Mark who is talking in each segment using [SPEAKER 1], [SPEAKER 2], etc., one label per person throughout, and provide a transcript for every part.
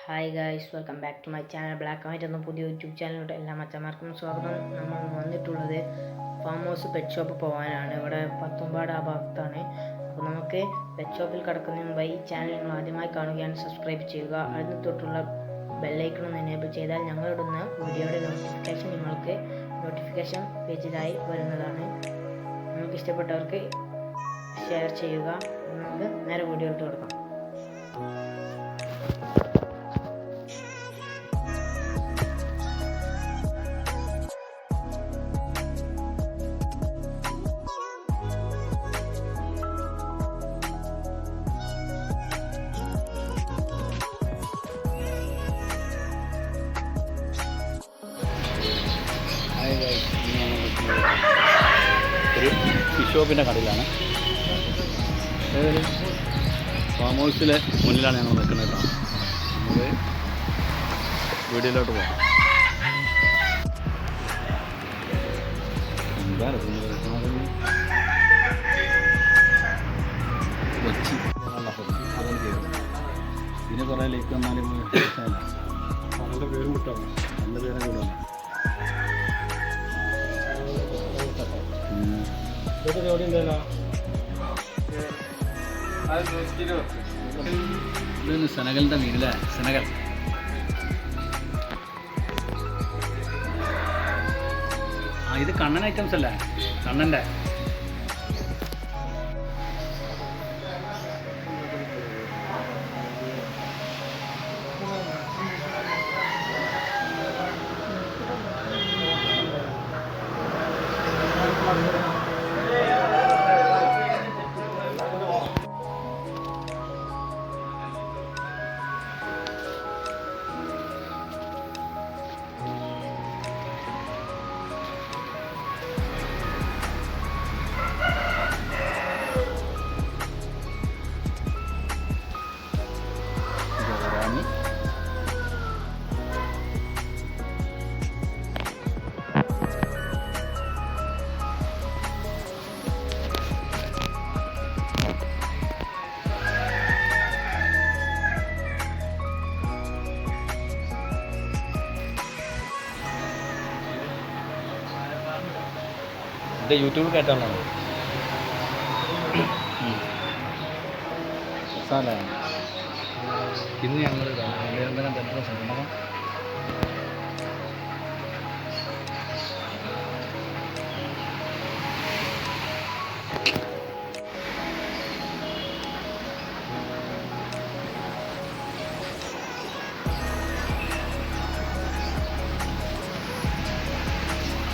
[SPEAKER 1] Hi guys, welcome back to my channel black and white എന്ന പുതിയ YouTube ചാനലിലോട്ട് എല്ലാ മച്ചന്മാർക്കും സ്വാഗതം. നമ്മൾ വന്നിട്ടുള്ളത് ഫാം ഹൗസ് പെറ്റ് ഷോപ്പ് പോകാനാണ്. ഇവിടെ പത്തുമ്പാട് ആ ഭാഗത്താണ്. അപ്പോൾ നമുക്ക് പെറ്റ് ഷോപ്പിൽ കിടക്കുന്നതിന് മുമ്പ് ഈ ചാനൽ നിങ്ങൾ ആദ്യമായി കാണുകയാണ് സബ്സ്ക്രൈബ് ചെയ്യുക. അതിന് തൊട്ടുള്ള ബെല്ലൈക്കൺ എനേബിൾ ചെയ്താൽ ഞങ്ങളിടുന്ന വീഡിയോയുടെ നോട്ടിഫിക്കേഷൻ നിങ്ങൾക്ക് നോട്ടിഫിക്കേഷൻ പേജിലായി വരുന്നതാണ്. നിങ്ങൾക്ക് ഇഷ്ടപ്പെട്ടവർക്ക് ഷെയർ ചെയ്യുക. നമുക്ക് നേരെ വീഡിയോ ഇട്ട് കൊടുക്കാം.
[SPEAKER 2] ഒരു ഫിഷ് ഷോപ്പിൻ്റെ കടയിലാണ്. ഫാം ഹൗസിലെ മുന്നിലാണ് ഞങ്ങൾ നിൽക്കുന്നത് കേട്ടോ. നമുക്ക് വീഡിയോയിലോട്ട് പോകാം. കൊച്ചി അതൊന്നും ചെയ്തു. ഇതിന് കുറേ ലേക്ക് വന്നാലും അവൻ്റെ പേരും കിട്ടാം. നല്ല പേരും കൂടാണ്. ഇതൊന്ന് സെനഗലിൻ്റെ മീനല്ലേ? സെനഗൽ ഇത് കണ്ണൻ ഐറ്റംസ് അല്ലേ? കണ്ണൻ്റെ യൂട്യൂബിൽ കയറ്റാനുള്ളതാണ്. ഇന്ന് ഞങ്ങൾ എന്തെങ്കിലും സംഭവം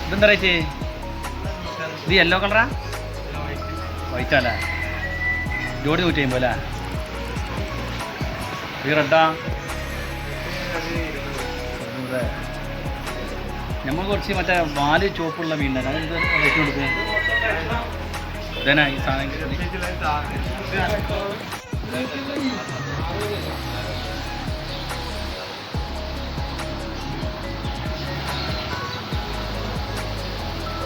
[SPEAKER 2] ഇതെന്താ റേറ്റ്? ഇത് യെല്ലോ കളറാ? വൈറ്റാല്ലേ? ജോഡി 150 അല്ലേ? ഈ റെഡാ? നമ്മൾ കുറച്ച് മറ്റേ വാല് ചുവപ്പുള്ള മീനാണ്. അതെന്ത് റേറ്റ് കൊടുക്കുക? ഇതേനാ ഈ സാധനം?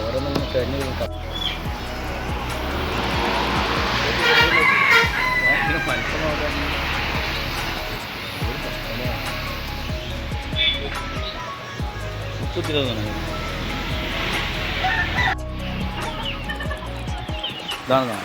[SPEAKER 2] ഓരോന്നും കഴിഞ്ഞ് കൊടുക്കാം. ഇതാണ്